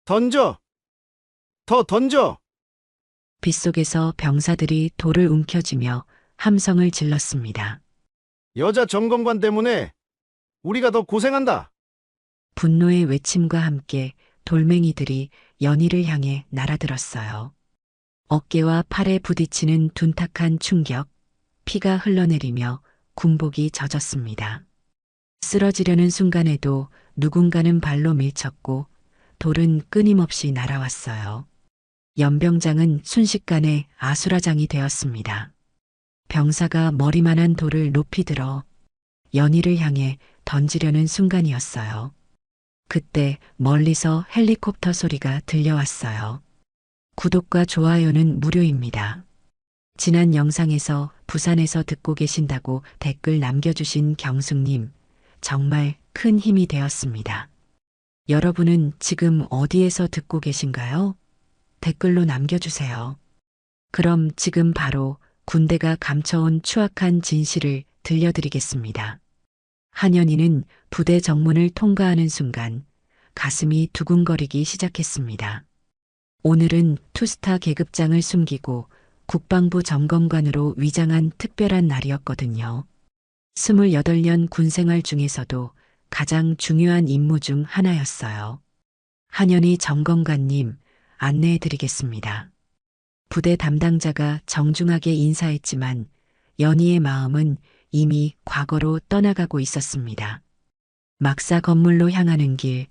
던져! 더 던져! 빗속에서 병사들이 돌을 움켜쥐며 함성을 질렀습니다. 여자 점검관 때문에 우리가 더 고생한다. 분노의 외침과 함께 돌멩이들이 연희를 향해 날아들었어요. 어깨와 팔에 부딪히는 둔탁한 충격, 피가 흘러내리며 군복이 젖었습니다. 쓰러지려는 순간에도 누군가는 발로 밀쳤고 돌은 끊임없이 날아왔어요. 연병장은 순식간에 아수라장이 되었습니다. 병사가 머리만한 돌을 높이 들어 연희를 향해 던지려는 순간이었어요. 그때 멀리서 헬리콥터 소리가 들려왔어요. 구독과 좋아요는 무료입니다. 지난 영상에서 부산에서 듣고 계신다고 댓글 남겨주신 경숙님, 정말 큰 힘이 되었습니다. 여러분은 지금 어디에서 듣고 계신가요? 댓글로 남겨주세요. 그럼 지금 바로 군대가 감춰온 추악한 진실을 들려드리겠습니다. 한연희는 부대 정문을 통과하는 순간 가슴이 두근거리기 시작했습니다. 오늘은 투스타 계급장을 숨기고 국방부 점검관으로 위장한 특별한 날이었거든요. 28년 군생활 중에서도 가장 중요한 임무 중 하나였어요. 한연희 점검관님, 안내해드리겠습니다. 부대 담당자가 정중하게 인사했지만 연희의 마음은 이미 과거로 떠나가고 있었습니다. 막사 건물로 향하는 길,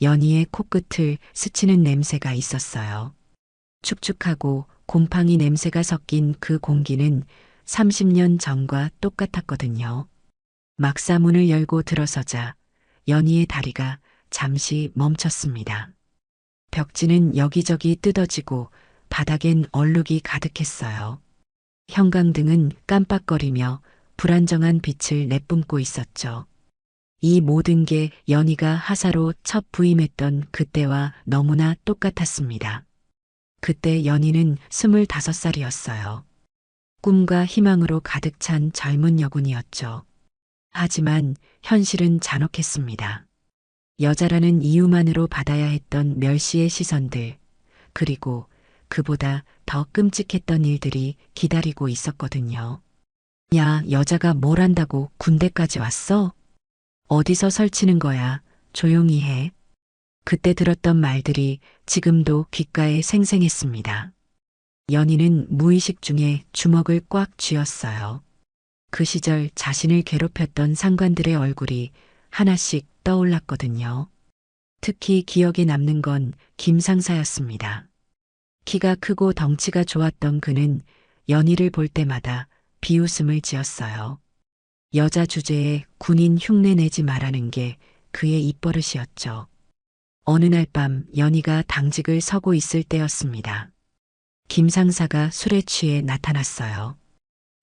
연희의 코끝을 스치는 냄새가 있었어요. 축축하고 곰팡이 냄새가 섞인 그 공기는 30년 전과 똑같았거든요. 막사 문을 열고 들어서자 연희의 다리가 잠시 멈췄습니다. 벽지는 여기저기 뜯어지고 바닥엔 얼룩이 가득했어요. 형광등은 깜빡거리며 불안정한 빛을 내뿜고 있었죠. 이 모든 게 연희가 하사로 첫 부임했던 그때와 너무나 똑같았습니다. 그때 연희는 25살이었어요. 꿈과 희망으로 가득 찬 젊은 여군이었죠. 하지만 현실은 잔혹했습니다. 여자라는 이유만으로 받아야 했던 멸시의 시선들, 그리고 그보다 더 끔찍했던 일들이 기다리고 있었거든요. 야, 여자가 뭘 한다고 군대까지 왔어? 어디서 설치는 거야? 조용히 해. 그때 들었던 말들이 지금도 귓가에 생생했습니다. 연희는 무의식 중에 주먹을 꽉 쥐었어요. 그 시절 자신을 괴롭혔던 상관들의 얼굴이 하나씩 떠올랐거든요. 특히 기억에 남는 건 김상사였습니다. 키가 크고 덩치가 좋았던 그는 연희를 볼 때마다 비웃음을 지었어요. 여자 주제에 군인 흉내 내지 말라는 게 그의 입버릇이었죠. 어느 날 밤 연희가 당직을 서고 있을 때였습니다. 김 상사가 술에 취해 나타났어요.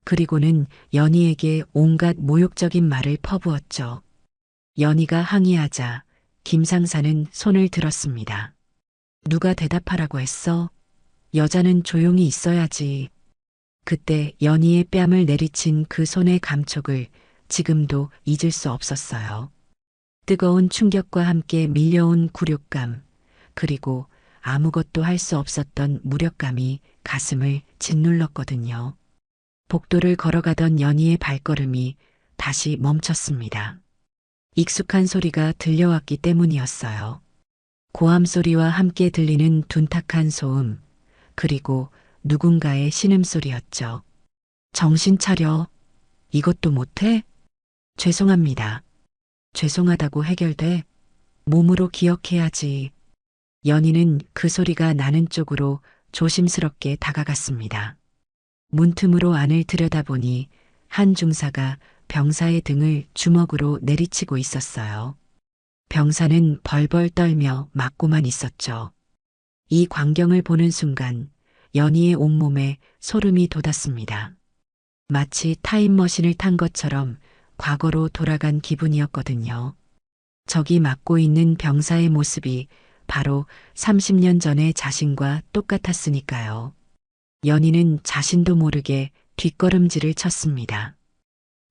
그리고는 연희에게 온갖 모욕적인 말을 퍼부었죠. 연희가 항의하자 김 상사는 손을 들었습니다. 누가 대답하라고 했어? 여자는 조용히 있어야지. 그때 연희의 뺨을 내리친 그 손의 감촉을 지금도 잊을 수 없었어요. 뜨거운 충격과 함께 밀려온 굴욕감, 그리고 아무것도 할 수 없었던 무력감이 가슴을 짓눌렀거든요. 복도를 걸어가던 연희의 발걸음이 다시 멈췄습니다. 익숙한 소리가 들려왔기 때문이었어요. 고함 소리와 함께 들리는 둔탁한 소음, 그리고 누군가의 신음소리였죠. 정신 차려. 이것도 못해? 죄송합니다. 죄송하다고 해결돼? 몸으로 기억해야지. 연희는 그 소리가 나는 쪽으로 조심스럽게 다가갔습니다. 문틈으로 안을 들여다보니 한 중사가 병사의 등을 주먹으로 내리치고 있었어요. 병사는 벌벌 떨며 맞고만 있었죠. 이 광경을 보는 순간 연희의 온몸에 소름이 돋았습니다. 마치 타임머신을 탄 것처럼 과거로 돌아간 기분이었거든요. 저기 맞고 있는 병사의 모습이 바로 30년 전의 자신과 똑같았으니까요. 연희는 자신도 모르게 뒷걸음질을 쳤습니다.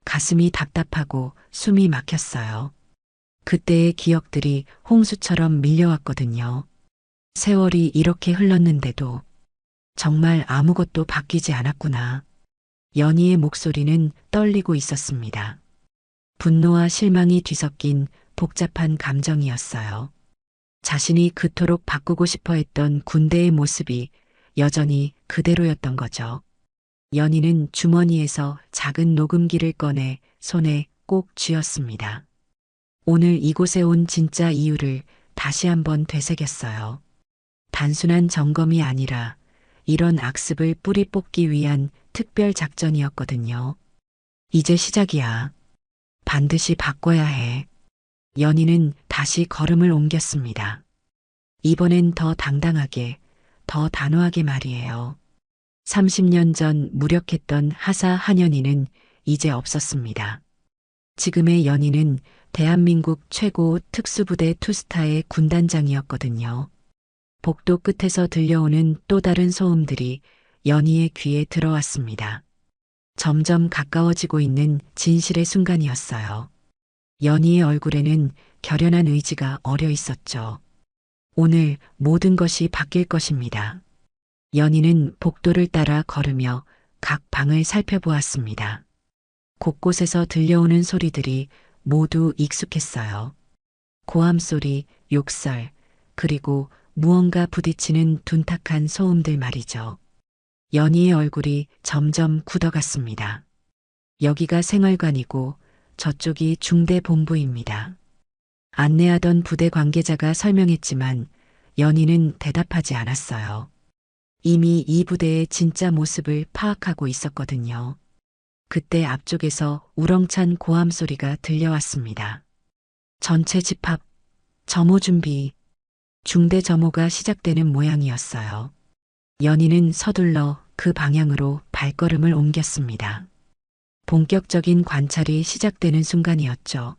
가슴이 답답하고 숨이 막혔어요. 그때의 기억들이 홍수처럼 밀려왔거든요. 세월이 이렇게 흘렀는데도 정말 아무것도 바뀌지 않았구나. 연희의 목소리는 떨리고 있었습니다. 분노와 실망이 뒤섞인 복잡한 감정이었어요. 자신이 그토록 바꾸고 싶어 했던 군대의 모습이 여전히 그대로였던 거죠. 연희는 주머니에서 작은 녹음기를 꺼내 손에 꼭 쥐었습니다. 오늘 이곳에 온 진짜 이유를 다시 한번 되새겼어요. 단순한 점검이 아니라 이런 악습을 뿌리 뽑기 위한 특별 작전이었거든요. 이제 시작이야. 반드시 바꿔야 해. 연희는 다시 걸음을 옮겼습니다. 이번엔 더 당당하게, 더 단호하게 말이에요. 30년 전 무력했던 하사 한연희는 이제 없었습니다. 지금의 연희는 대한민국 최고 특수부대 투스타의 군단장이었거든요. 복도 끝에서 들려오는 또 다른 소음들이 연희의 귀에 들어왔습니다. 점점 가까워지고 있는 진실의 순간이었어요. 연희의 얼굴에는 결연한 의지가 어려 있었죠. 오늘 모든 것이 바뀔 것입니다. 연희는 복도를 따라 걸으며 각 방을 살펴보았습니다. 곳곳에서 들려오는 소리들이 모두 익숙했어요. 고함 소리, 욕설, 그리고 무언가 부딪히는 둔탁한 소음들 말이죠. 연희의 얼굴이 점점 굳어갔습니다. 여기가 생활관이고 저쪽이 중대본부입니다. 안내하던 부대 관계자가 설명했지만 연희는 대답하지 않았어요. 이미 이 부대의 진짜 모습을 파악하고 있었거든요. 그때 앞쪽에서 우렁찬 고함 소리가 들려왔습니다. 전체 집합, 점호 준비, 중대 점호가 시작되는 모양이었어요. 연희는 서둘러 그 방향으로 발걸음을 옮겼습니다. 본격적인 관찰이 시작되는 순간이었죠.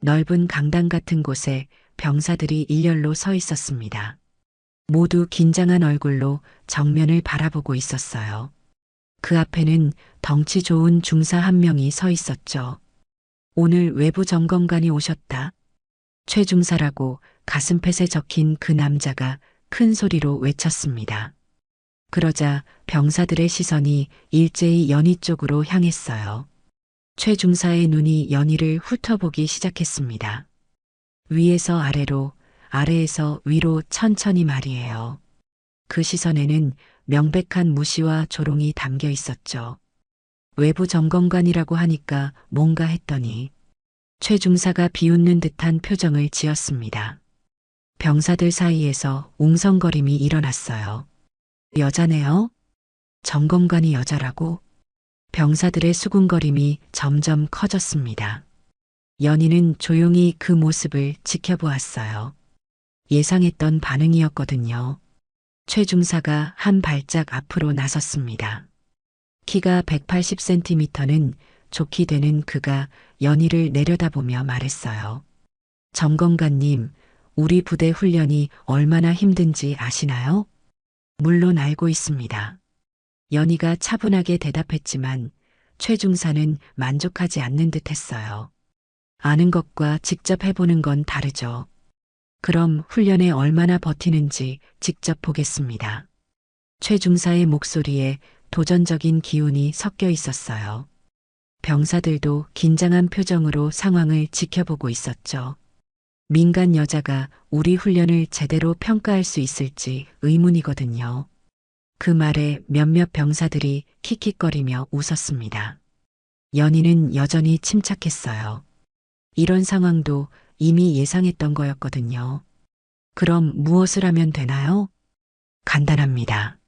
넓은 강당 같은 곳에 병사들이 일렬로 서 있었습니다. 모두 긴장한 얼굴로 정면을 바라보고 있었어요. 그 앞에는 덩치 좋은 중사 한 명이 서 있었죠. 오늘 외부 점검관이 오셨다. 최 중사라고 가슴팻에 적힌 그 남자가 큰 소리로 외쳤습니다. 그러자 병사들의 시선이 일제히 연희 쪽으로 향했어요. 최 중사의 눈이 연희를 훑어보기 시작했습니다. 위에서 아래로, 아래에서 위로 천천히 말이에요. 그 시선에는 명백한 무시와 조롱이 담겨 있었죠. 외부 점검관이라고 하니까 뭔가 했더니 최 중사가 비웃는 듯한 표정을 지었습니다. 병사들 사이에서 웅성거림이 일어났어요. 여자네요? 점검관이 여자라고? 병사들의 수군거림이 점점 커졌습니다. 연희는 조용히 그 모습을 지켜보았어요. 예상했던 반응이었거든요. 최 중사가 한 발짝 앞으로 나섰습니다. 키가 180cm는 좋게 되는 그가 연희를 내려다보며 말했어요. 점검관님, 우리 부대 훈련이 얼마나 힘든지 아시나요? 물론 알고 있습니다. 연희가 차분하게 대답했지만 최 중사는 만족하지 않는 듯 했어요. 아는 것과 직접 해보는 건 다르죠. 그럼 훈련에 얼마나 버티는지 직접 보겠습니다. 최 중사의 목소리에 도전적인 기운이 섞여 있었어요. 병사들도 긴장한 표정으로 상황을 지켜보고 있었죠. 민간 여자가 우리 훈련을 제대로 평가할 수 있을지 의문이거든요. 그 말에 몇몇 병사들이 킥킥거리며 웃었습니다. 연희는 여전히 침착했어요. 이런 상황도 이미 예상했던 거였거든요. 그럼 무엇을 하면 되나요? 간단합니다.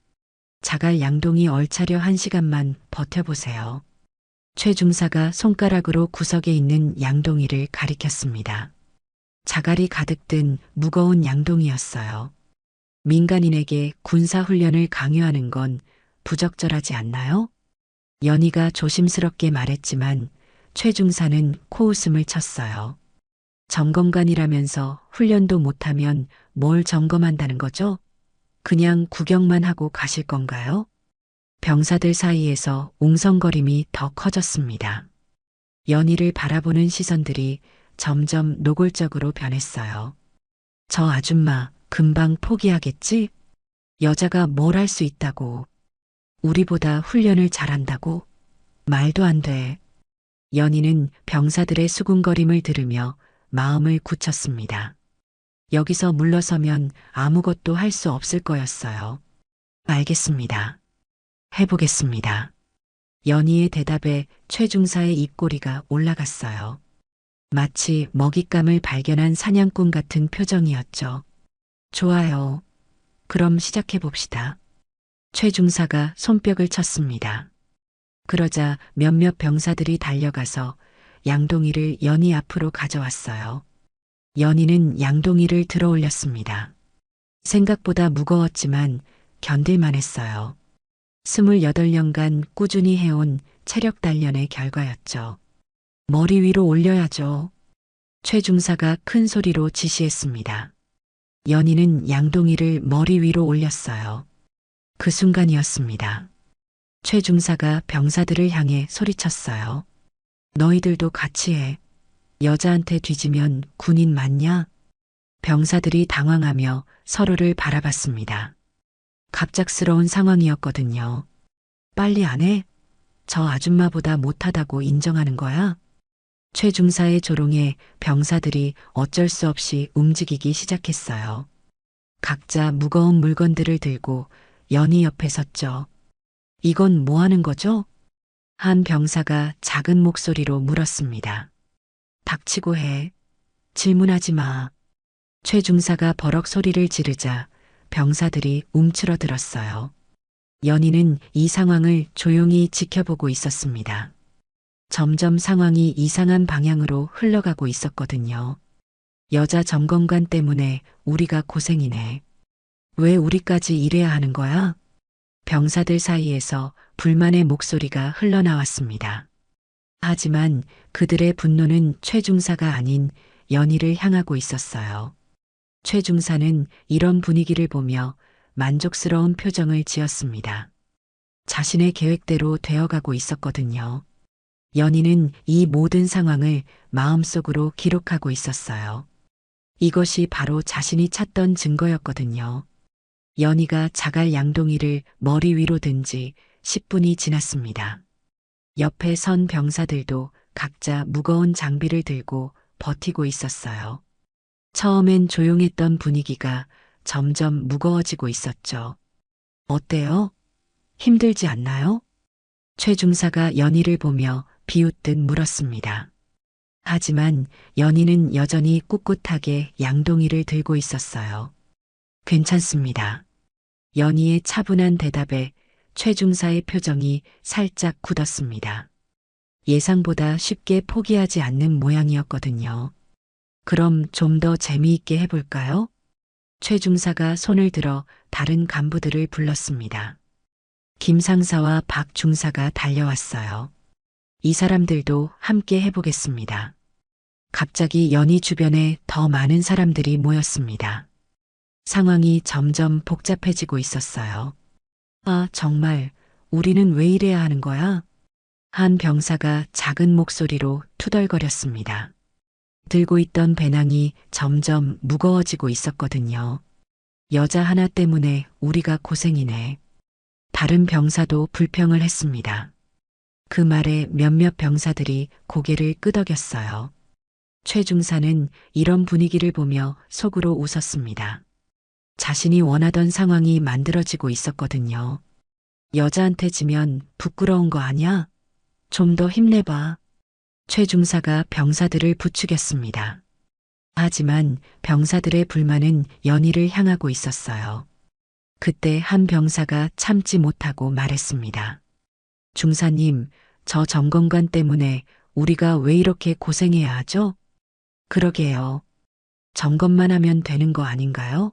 자갈 양동이 얼차려 1시간만 버텨보세요. 최 중사가 손가락으로 구석에 있는 양동이를 가리켰습니다. 자갈이 가득 든 무거운 양동이였어요. 민간인에게 군사훈련을 강요하는 건 부적절하지 않나요? 연희가 조심스럽게 말했지만 최 중사는 코웃음을 쳤어요. 점검관이라면서 훈련도 못하면 뭘 점검한다는 거죠? 그냥 구경만 하고 가실 건가요? 병사들 사이에서 웅성거림이 더 커졌습니다. 연희를 바라보는 시선들이 점점 노골적으로 변했어요. 저 아줌마, 금방 포기하겠지? 여자가 뭘 할 수 있다고. 우리보다 훈련을 잘한다고? 말도 안 돼. 연희는 병사들의 수군거림을 들으며 마음을 굳혔습니다. 여기서 물러서면 아무것도 할 수 없을 거였어요. 알겠습니다. 해보겠습니다. 연희의 대답에 최중사의 입꼬리가 올라갔어요. 마치 먹잇감을 발견한 사냥꾼 같은 표정이었죠. 좋아요. 그럼 시작해봅시다. 최중사가 손뼉을 쳤습니다. 그러자 몇몇 병사들이 달려가서 양동이를 연희 앞으로 가져왔어요. 연희는 양동이를 들어 올렸습니다. 생각보다 무거웠지만 견딜만 했어요. 28년간 꾸준히 해온 체력 단련의 결과였죠. 머리 위로 올려야죠. 최중사가 큰 소리로 지시했습니다. 연희는 양동이를 머리 위로 올렸어요. 그 순간이었습니다. 최중사가 병사들을 향해 소리쳤어요. 너희들도 같이 해. 여자한테 뒤지면 군인 맞냐? 병사들이 당황하며 서로를 바라봤습니다. 갑작스러운 상황이었거든요. 빨리 안 해? 저 아줌마보다 못하다고 인정하는 거야? 최중사의 조롱에 병사들이 어쩔 수 없이 움직이기 시작했어요. 각자 무거운 물건들을 들고 연희 옆에 섰죠. 이건 뭐 하는 거죠? 한 병사가 작은 목소리로 물었습니다. 닥치고 해. 질문하지 마. 최중사가 버럭 소리를 지르자 병사들이 움츠러들었어요. 연희는 이 상황을 조용히 지켜보고 있었습니다. 점점 상황이 이상한 방향으로 흘러가고 있었거든요. 여자 점검관 때문에 우리가 고생이네. 왜 우리까지 이래야 하는 거야? 병사들 사이에서 불만의 목소리가 흘러나왔습니다. 하지만 그들의 분노는 최중사가 아닌 연희를 향하고 있었어요. 최중사는 이런 분위기를 보며 만족스러운 표정을 지었습니다. 자신의 계획대로 되어가고 있었거든요. 연희는 이 모든 상황을 마음속으로 기록하고 있었어요. 이것이 바로 자신이 찾던 증거였거든요. 연희가 자갈 양동이를 머리 위로 든 지 10분이 지났습니다. 옆에 선 병사들도 각자 무거운 장비를 들고 버티고 있었어요. 처음엔 조용했던 분위기가 점점 무거워지고 있었죠. 어때요? 힘들지 않나요? 최중사가 연희를 보며 비웃듯 물었습니다. 하지만 연희는 여전히 꿋꿋하게 양동이를 들고 있었어요. 괜찮습니다. 연희의 차분한 대답에 최중사의 표정이 살짝 굳었습니다. 예상보다 쉽게 포기하지 않는 모양이었거든요. 그럼 좀 더 재미있게 해볼까요? 최중사가 손을 들어 다른 간부들을 불렀습니다. 김 상사와 박 중사가 달려왔어요. 이 사람들도 함께 해보겠습니다. 갑자기 연희 주변에 더 많은 사람들이 모였습니다. 상황이 점점 복잡해지고 있었어요. 아, 정말 우리는 왜 이래야 하는 거야? 한 병사가 작은 목소리로 투덜거렸습니다. 들고 있던 배낭이 점점 무거워지고 있었거든요. 여자 하나 때문에 우리가 고생이네. 다른 병사도 불평을 했습니다. 그 말에 몇몇 병사들이 고개를 끄덕였어요. 최중사는 이런 분위기를 보며 속으로 웃었습니다. 자신이 원하던 상황이 만들어지고 있었거든요. 여자한테 지면 부끄러운 거 아냐? 좀 더 힘내봐. 최중사가 병사들을 부추겼습니다. 하지만 병사들의 불만은 연희를 향하고 있었어요. 그때 한 병사가 참지 못하고 말했습니다. 중사님, 저 점검관 때문에 우리가 왜 이렇게 고생해야 하죠? 그러게요. 점검만 하면 되는 거 아닌가요?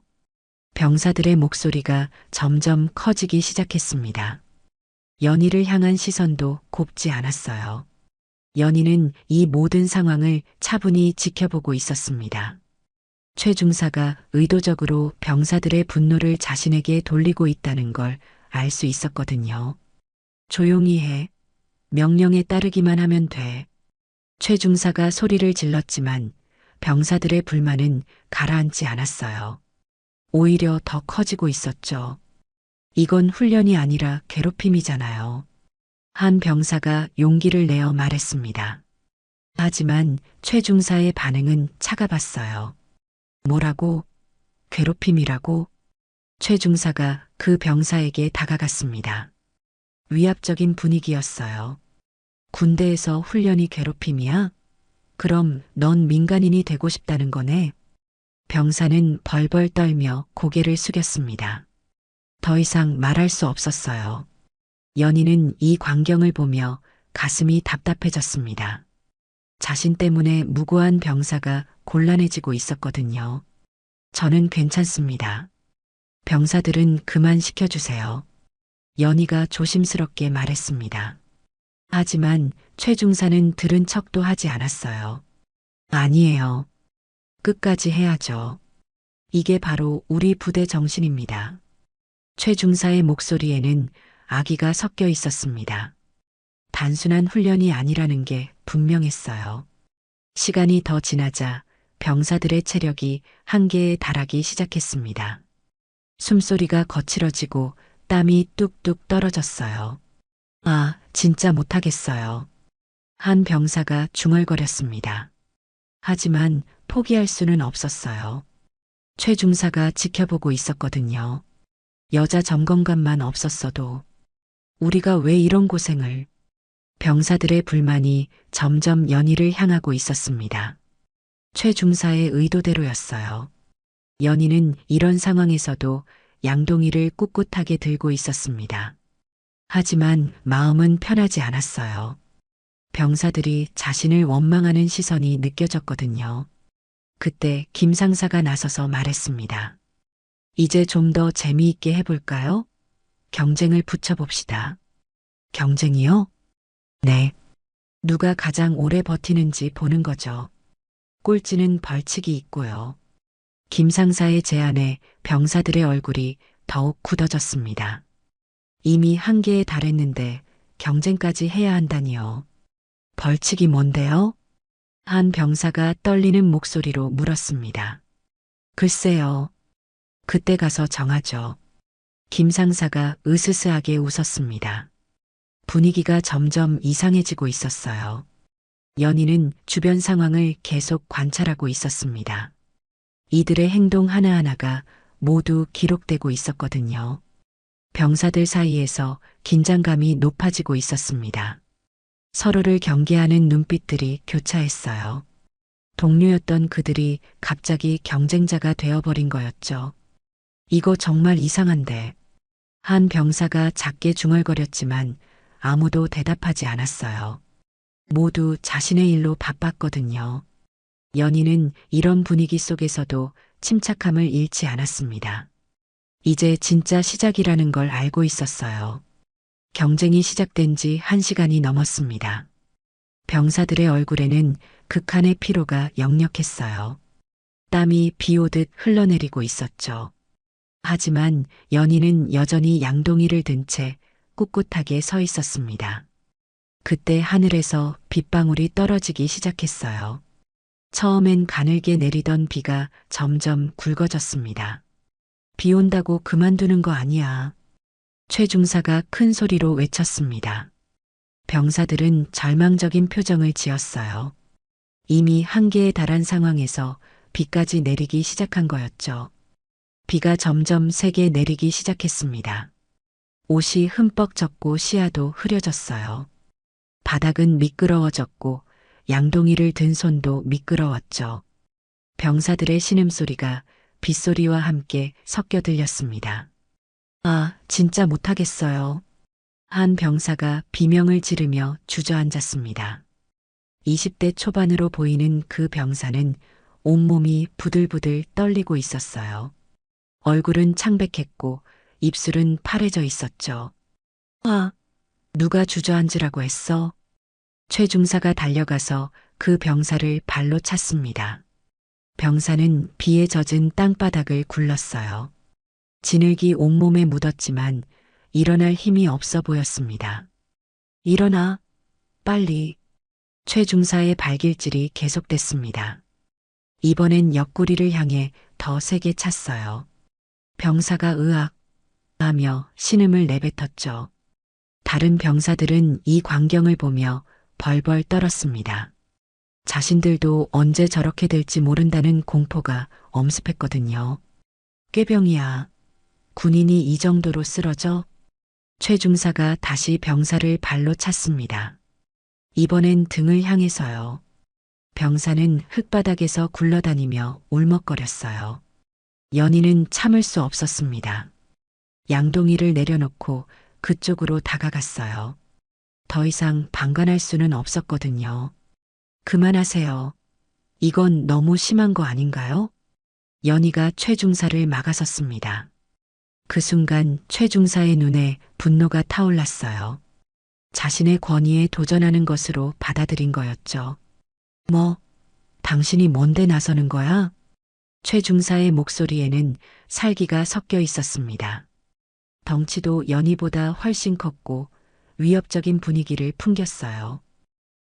병사들의 목소리가 점점 커지기 시작했습니다. 연희를 향한 시선도 곱지 않았어요. 연희는 이 모든 상황을 차분히 지켜보고 있었습니다. 최중사가 의도적으로 병사들의 분노를 자신에게 돌리고 있다는 걸 알 수 있었거든요. 조용히 해. 명령에 따르기만 하면 돼. 최중사가 소리를 질렀지만 병사들의 불만은 가라앉지 않았어요. 오히려 더 커지고 있었죠. 이건 훈련이 아니라 괴롭힘이잖아요. 한 병사가 용기를 내어 말했습니다. 하지만 최 중사의 반응은 차가웠어요. 뭐라고? 괴롭힘이라고? 최 중사가 그 병사에게 다가갔습니다. 위압적인 분위기였어요. 군대에서 훈련이 괴롭힘이야? 그럼 넌 민간인이 되고 싶다는 거네? 병사는 벌벌 떨며 고개를 숙였습니다. 더 이상 말할 수 없었어요. 연희는 이 광경을 보며 가슴이 답답해졌습니다. 자신 때문에 무고한 병사가 곤란해지고 있었거든요. 저는 괜찮습니다. 병사들은 그만 시켜주세요. 연희가 조심스럽게 말했습니다. 하지만 최 중사는 들은 척도 하지 않았어요. 아니에요. 끝까지 해야죠. 이게 바로 우리 부대 정신입니다. 최 중사의 목소리에는 악의가 섞여 있었습니다. 단순한 훈련이 아니라는 게 분명했어요. 시간이 더 지나자 병사들의 체력이 한계에 달하기 시작했습니다. 숨소리가 거칠어지고 땀이 뚝뚝 떨어졌어요. 아, 진짜 못하겠어요. 한 병사가 중얼거렸습니다. 하지만 포기할 수는 없었어요. 최 중사가 지켜보고 있었거든요. 여자 점검관만 없었어도 우리가 왜 이런 고생을. 병사들의 불만이 점점 연희를 향하고 있었습니다. 최 중사의 의도대로였어요. 연희는 이런 상황에서도 양동이를 꿋꿋하게 들고 있었습니다. 하지만 마음은 편하지 않았어요. 병사들이 자신을 원망하는 시선이 느껴졌거든요. 그때 김 상사가 나서서 말했습니다. 이제 좀 더 재미있게 해볼까요? 경쟁을 붙여봅시다. 경쟁이요? 네. 누가 가장 오래 버티는지 보는 거죠. 꼴찌는 벌칙이 있고요. 김 상사의 제안에 병사들의 얼굴이 더욱 굳어졌습니다. 이미 한계에 달했는데 경쟁까지 해야 한다니요. 벌칙이 뭔데요? 한 병사가 떨리는 목소리로 물었습니다. 글쎄요. 그때 가서 정하죠. 김 상사가 으스스하게 웃었습니다. 분위기가 점점 이상해지고 있었어요. 연희는 주변 상황을 계속 관찰하고 있었습니다. 이들의 행동 하나하나가 모두 기록되고 있었거든요. 병사들 사이에서 긴장감이 높아지고 있었습니다. 서로를 경계하는 눈빛들이 교차했어요. 동료였던 그들이 갑자기 경쟁자가 되어버린 거였죠. 이거 정말 이상한데. 한 병사가 작게 중얼거렸지만 아무도 대답하지 않았어요. 모두 자신의 일로 바빴거든요. 연희는 이런 분위기 속에서도 침착함을 잃지 않았습니다. 이제 진짜 시작이라는 걸 알고 있었어요. 경쟁이 시작된 지 1시간이 넘었습니다. 병사들의 얼굴에는 극한의 피로가 역력했어요. 땀이 비 오듯 흘러내리고 있었죠. 하지만 연희는 여전히 양동이를 든 채 꿋꿋하게 서 있었습니다. 그때 하늘에서 빗방울이 떨어지기 시작했어요. 처음엔 가늘게 내리던 비가 점점 굵어졌습니다. 비 온다고 그만두는 거 아니야. 최 중사가 큰 소리로 외쳤습니다. 병사들은 절망적인 표정을 지었어요. 이미 한계에 달한 상황에서 비까지 내리기 시작한 거였죠. 비가 점점 세게 내리기 시작했습니다. 옷이 흠뻑 젖고 시야도 흐려졌어요. 바닥은 미끄러워졌고 양동이를 든 손도 미끄러웠죠. 병사들의 신음소리가 빗소리와 함께 섞여 들렸습니다. 아, 진짜 못하겠어요. 한 병사가 비명을 지르며 주저앉았습니다. 20대 초반으로 보이는 그 병사는 온몸이 부들부들 떨리고 있었어요. 얼굴은 창백했고 입술은 파래져 있었죠. 아, 누가 주저앉으라고 했어? 최 중사가 달려가서 그 병사를 발로 찼습니다. 병사는 비에 젖은 땅바닥을 굴렀어요. 진흙이 온몸에 묻었지만 일어날 힘이 없어 보였습니다. 일어나, 빨리. 최 중사의 발길질이 계속됐습니다. 이번엔 옆구리를 향해 더 세게 찼어요. 병사가 으악 하며 신음을 내뱉었죠. 다른 병사들은 이 광경을 보며 벌벌 떨었습니다. 자신들도 언제 저렇게 될지 모른다는 공포가 엄습했거든요. 꾀병이야. 군인이 이 정도로 쓰러져? 최 중사가 다시 병사를 발로 찼습니다. 이번엔 등을 향해서요. 병사는 흙바닥에서 굴러다니며 울먹거렸어요. 연희는 참을 수 없었습니다. 양동이를 내려놓고 그쪽으로 다가갔어요. 더 이상 방관할 수는 없었거든요. 그만하세요. 이건 너무 심한 거 아닌가요? 연희가 최 중사를 막아섰습니다. 그 순간 최 중사의 눈에 분노가 타올랐어요. 자신의 권위에 도전하는 것으로 받아들인 거였죠. 뭐, 당신이 뭔데 나서는 거야? 최 중사의 목소리에는 살기가 섞여 있었습니다. 덩치도 연희보다 훨씬 컸고 위협적인 분위기를 풍겼어요.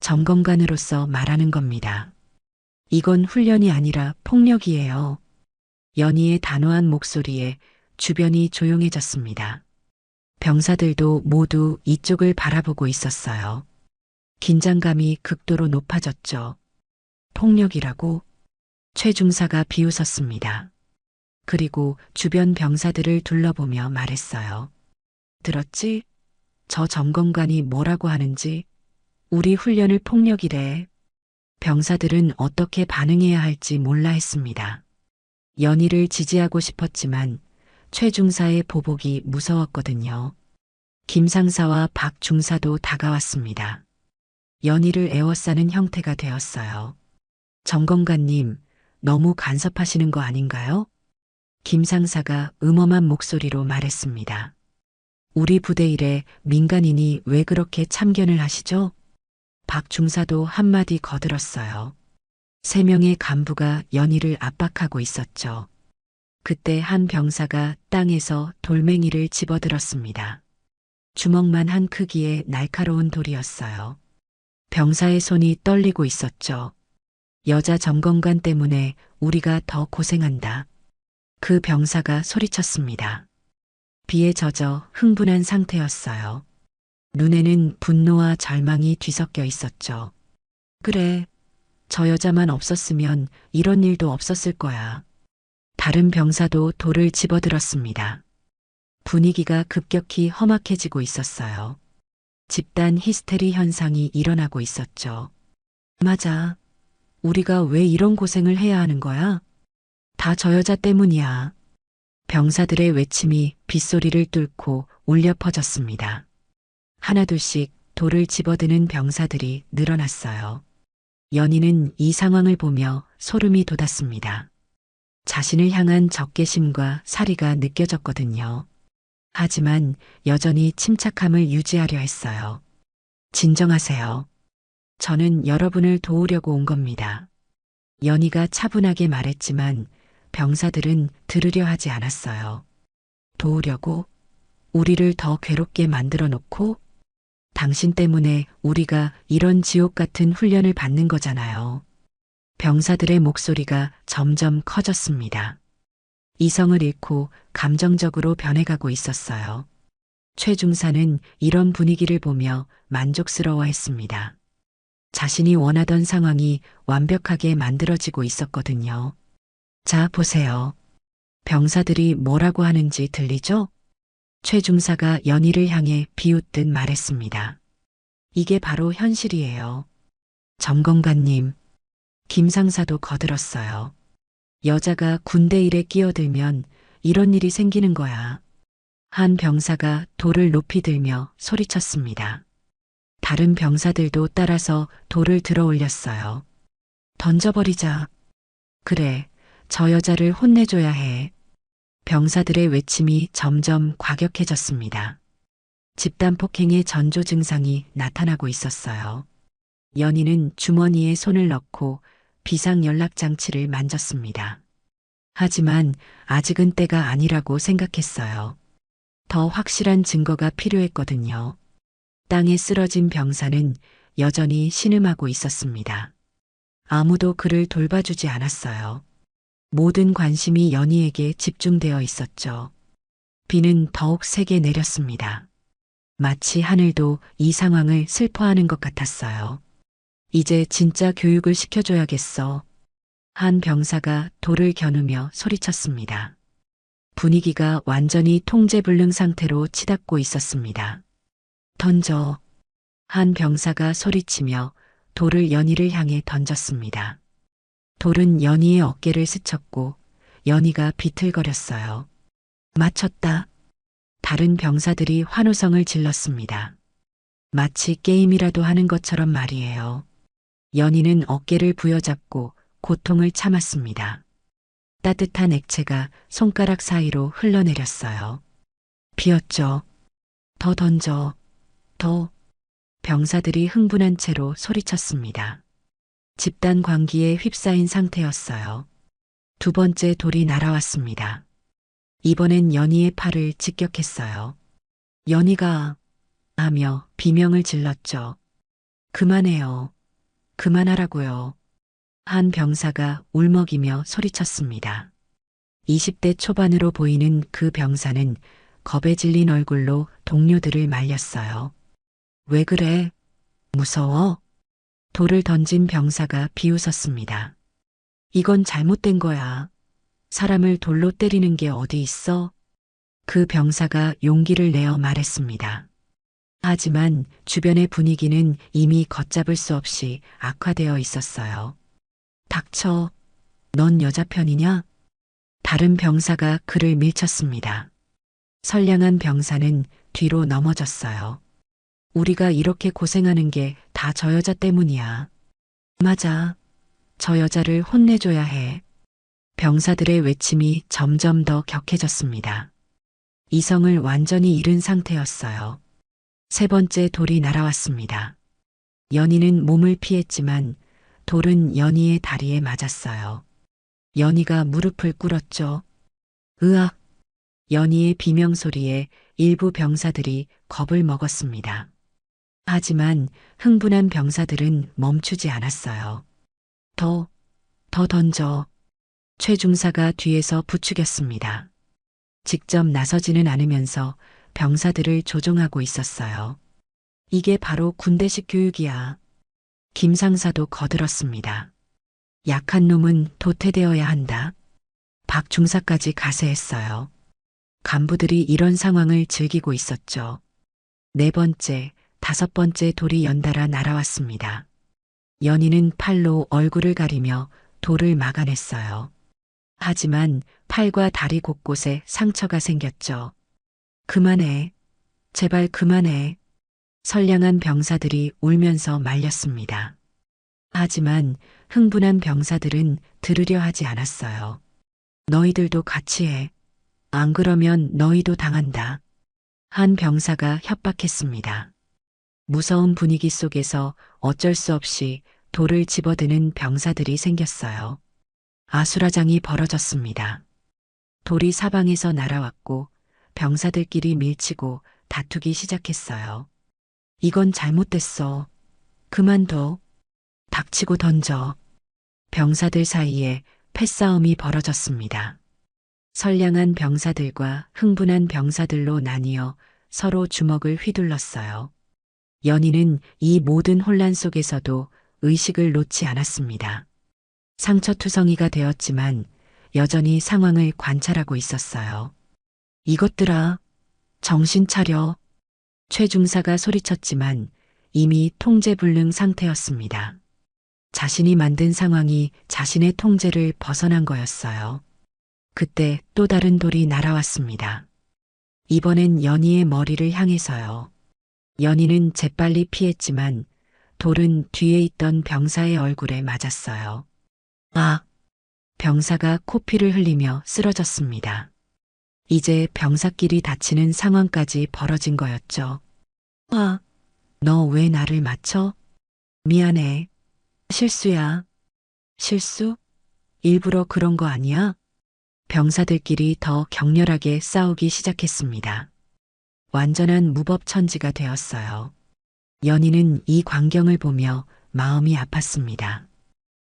점검관으로서 말하는 겁니다. 이건 훈련이 아니라 폭력이에요. 연희의 단호한 목소리에 주변이 조용해졌습니다. 병사들도 모두 이쪽을 바라보고 있었어요. 긴장감이 극도로 높아졌죠. 폭력이라고? 최 중사가 비웃었습니다. 그리고 주변 병사들을 둘러보며 말했어요. 들었지? 저 점검관이 뭐라고 하는지. 우리 훈련을 폭력이래. 병사들은 어떻게 반응해야 할지 몰라 했습니다. 연희를 지지하고 싶었지만 최 중사의 보복이 무서웠거든요. 김 상사와 박 중사도 다가왔습니다. 연희를 에워싸는 형태가 되었어요. 점검관님, 너무 간섭하시는 거 아닌가요? 김 상사가 음험한 목소리로 말했습니다. 우리 부대 일에 민간인이 왜 그렇게 참견을 하시죠? 박 중사도 한마디 거들었어요. 3명의 간부가 연희를 압박하고 있었죠. 그때 한 병사가 땅에서 돌멩이를 집어들었습니다. 주먹만 한 크기의 날카로운 돌이었어요. 병사의 손이 떨리고 있었죠. 여자 점검관 때문에 우리가 더 고생한다. 그 병사가 소리쳤습니다. 비에 젖어 흥분한 상태였어요. 눈에는 분노와 절망이 뒤섞여 있었죠. 그래, 저 여자만 없었으면 이런 일도 없었을 거야. 다른 병사도 돌을 집어들었습니다. 분위기가 급격히 험악해지고 있었어요. 집단 히스테리 현상이 일어나고 있었죠. 맞아. 우리가 왜 이런 고생을 해야 하는 거야? 다 저 여자 때문이야. 병사들의 외침이 빗소리를 뚫고 울려 퍼졌습니다. 하나둘씩 돌을 집어드는 병사들이 늘어났어요. 연희는 이 상황을 보며 소름이 돋았습니다. 자신을 향한 적개심과 사리가 느껴졌거든요. 하지만 여전히 침착함을 유지하려 했어요. 진정하세요. 저는 여러분을 도우려고 온 겁니다. 연희가 차분하게 말했지만 병사들은 들으려 하지 않았어요. 도우려고? 우리를 더 괴롭게 만들어 놓고? 당신 때문에 우리가 이런 지옥 같은 훈련을 받는 거잖아요. 병사들의 목소리가 점점 커졌습니다. 이성을 잃고 감정적으로 변해가고 있었어요. 최 중사는 이런 분위기를 보며 만족스러워했습니다. 자신이 원하던 상황이 완벽하게 만들어지고 있었거든요. 자, 보세요. 병사들이 뭐라고 하는지 들리죠? 최 중사가 연희를 향해 비웃듯 말했습니다. 이게 바로 현실이에요. 점검관님, 김 상사도 거들었어요. 여자가 군대 일에 끼어들면 이런 일이 생기는 거야. 한 병사가 돌을 높이 들며 소리쳤습니다. 다른 병사들도 따라서 돌을 들어 올렸어요. 던져버리자. 그래, 저 여자를 혼내줘야 해. 병사들의 외침이 점점 과격해졌습니다. 집단 폭행의 전조 증상이 나타나고 있었어요. 연희는 주머니에 손을 넣고 비상연락장치를 만졌습니다. 하지만 아직은 때가 아니라고 생각했어요. 더 확실한 증거가 필요했거든요. 땅에 쓰러진 병사는 여전히 신음하고 있었습니다. 아무도 그를 돌봐주지 않았어요. 모든 관심이 연희에게 집중되어 있었죠. 비는 더욱 세게 내렸습니다. 마치 하늘도 이 상황을 슬퍼하는 것 같았어요. 이제 진짜 교육을 시켜줘야겠어. 한 병사가 돌을 겨누며 소리쳤습니다. 분위기가 완전히 통제불능 상태로 치닫고 있었습니다. 던져. 한 병사가 소리치며 돌을 연희를 향해 던졌습니다. 돌은 연희의 어깨를 스쳤고 연희가 비틀거렸어요. 맞췄다. 다른 병사들이 환호성을 질렀습니다. 마치 게임이라도 하는 것처럼 말이에요. 연희는 어깨를 부여잡고 고통을 참았습니다. 따뜻한 액체가 손가락 사이로 흘러내렸어요. 비었죠. 더 던져. 더. 병사들이 흥분한 채로 소리쳤습니다. 집단 광기에 휩싸인 상태였어요. 두 번째 돌이 날아왔습니다. 이번엔 연희의 팔을 직격했어요. 연희가 하며 비명을 질렀죠. 그만해요. 그만하라고요. 한 병사가 울먹이며 소리쳤습니다. 20대 초반으로 보이는 그 병사는 겁에 질린 얼굴로 동료들을 말렸어요. 왜 그래? 무서워? 돌을 던진 병사가 비웃었습니다. 이건 잘못된 거야. 사람을 돌로 때리는 게 어디 있어? 그 병사가 용기를 내어 말했습니다. 하지만 주변의 분위기는 이미 걷잡을 수 없이 악화되어 있었어요. 닥쳐. 넌 여자 편이냐? 다른 병사가 그를 밀쳤습니다. 선량한 병사는 뒤로 넘어졌어요. 우리가 이렇게 고생하는 게 다 저 여자 때문이야. 맞아. 저 여자를 혼내줘야 해. 병사들의 외침이 점점 더 격해졌습니다. 이성을 완전히 잃은 상태였어요. 세 번째 돌이 날아왔습니다. 연희는 몸을 피했지만 돌은 연희의 다리에 맞았어요. 연희가 무릎을 꿇었죠. 으악! 연희의 비명소리에 일부 병사들이 겁을 먹었습니다. 하지만 흥분한 병사들은 멈추지 않았어요. 더 던져. 최중사가 뒤에서 부추겼습니다. 직접 나서지는 않으면서 병사들을 조종하고 있었어요. 이게 바로 군대식 교육이야. 김 상사도 거들었습니다. 약한 놈은 도태되어야 한다. 박 중사까지 가세했어요. 간부들이 이런 상황을 즐기고 있었죠. 네 번째, 다섯 번째 돌이 연달아 날아왔습니다. 연희는 팔로 얼굴을 가리며 돌을 막아냈어요. 하지만 팔과 다리 곳곳에 상처가 생겼죠. 그만해. 제발 그만해. 선량한 병사들이 울면서 말렸습니다. 하지만 흥분한 병사들은 들으려 하지 않았어요. 너희들도 같이 해. 안 그러면 너희도 당한다. 한 병사가 협박했습니다. 무서운 분위기 속에서 어쩔 수 없이 돌을 집어드는 병사들이 생겼어요. 아수라장이 벌어졌습니다. 돌이 사방에서 날아왔고 병사들끼리 밀치고 다투기 시작했어요. 이건 잘못됐어. 그만둬. 닥치고 던져. 병사들 사이에 패싸움이 벌어졌습니다. 선량한 병사들과 흥분한 병사들로 나뉘어 서로 주먹을 휘둘렀어요. 연희는 이 모든 혼란 속에서도 의식을 놓지 않았습니다. 상처투성이가 되었지만 여전히 상황을 관찰하고 있었어요. 이것들아, 정신 차려. 최중사가 소리쳤지만 이미 통제불능 상태였습니다. 자신이 만든 상황이 자신의 통제를 벗어난 거였어요. 그때 또 다른 돌이 날아왔습니다. 이번엔 연희의 머리를 향해서요. 연희는 재빨리 피했지만 돌은 뒤에 있던 병사의 얼굴에 맞았어요. 아! 병사가 코피를 흘리며 쓰러졌습니다. 이제 병사끼리 다치는 상황까지 벌어진 거였죠. 아! 너 왜 나를 맞춰? 미안해. 실수야. 실수? 일부러 그런 거 아니야? 병사들끼리 더 격렬하게 싸우기 시작했습니다. 완전한 무법천지가 되었어요. 연희는 이 광경을 보며 마음이 아팠습니다.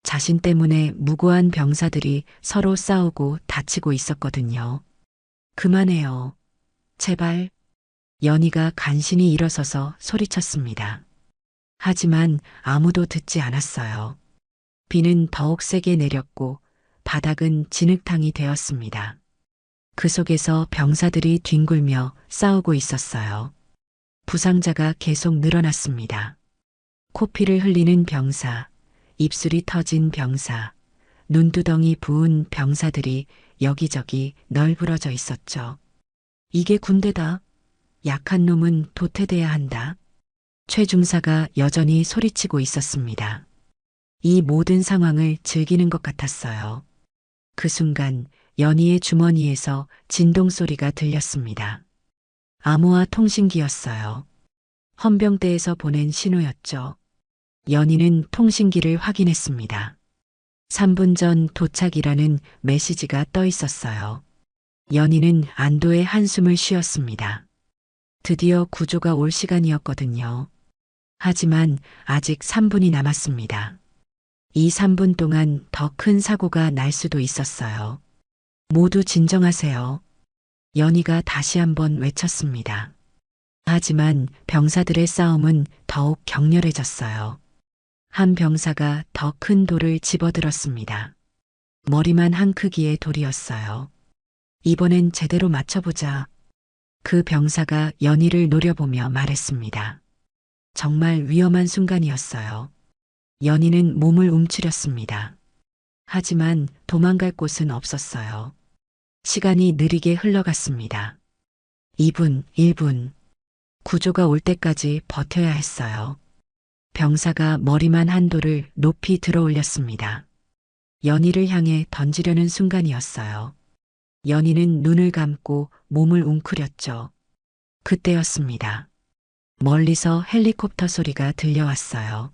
자신 때문에 무고한 병사들이 서로 싸우고 다치고 있었거든요. 그만해요. 제발. 연희가 간신히 일어서서 소리쳤습니다. 하지만 아무도 듣지 않았어요. 비는 더욱 세게 내렸고 바닥은 진흙탕이 되었습니다. 그 속에서 병사들이 뒹굴며 싸우고 있었어요. 부상자가 계속 늘어났습니다. 코피를 흘리는 병사, 입술이 터진 병사, 눈두덩이 부은 병사들이 여기저기 널브러져 있었죠. 이게 군대다. 약한 놈은 도태돼야 한다. 최 중사가 여전히 소리치고 있었습니다. 이 모든 상황을 즐기는 것 같았어요. 그 순간 연희의 주머니에서 진동 소리가 들렸습니다. 암호화 통신기였어요. 헌병대에서 보낸 신호였죠. 연희는 통신기를 확인했습니다. 3분 전 도착이라는 메시지가 떠 있었어요. 연희는 안도의 한숨을 쉬었습니다. 드디어 구조가 올 시간이었거든요. 하지만 아직 3분이 남았습니다. 이 3분 동안 더 큰 사고가 날 수도 있었어요. 모두 진정하세요. 연희가 다시 한번 외쳤습니다. 하지만 병사들의 싸움은 더욱 격렬해졌어요. 한 병사가 더 큰 돌을 집어들었습니다. 머리만 한 크기의 돌이었어요. 이번엔 제대로 맞춰보자. 그 병사가 연희를 노려보며 말했습니다. 정말 위험한 순간이었어요. 연희는 몸을 움츠렸습니다. 하지만 도망갈 곳은 없었어요. 시간이 느리게 흘러갔습니다. 2분, 1분. 구조가 올 때까지 버텨야 했어요. 병사가 머리만 한 돌을 높이 들어 올렸습니다. 연희를 향해 던지려는 순간이었어요. 연희는 눈을 감고 몸을 웅크렸죠. 그때였습니다. 멀리서 헬리콥터 소리가 들려왔어요.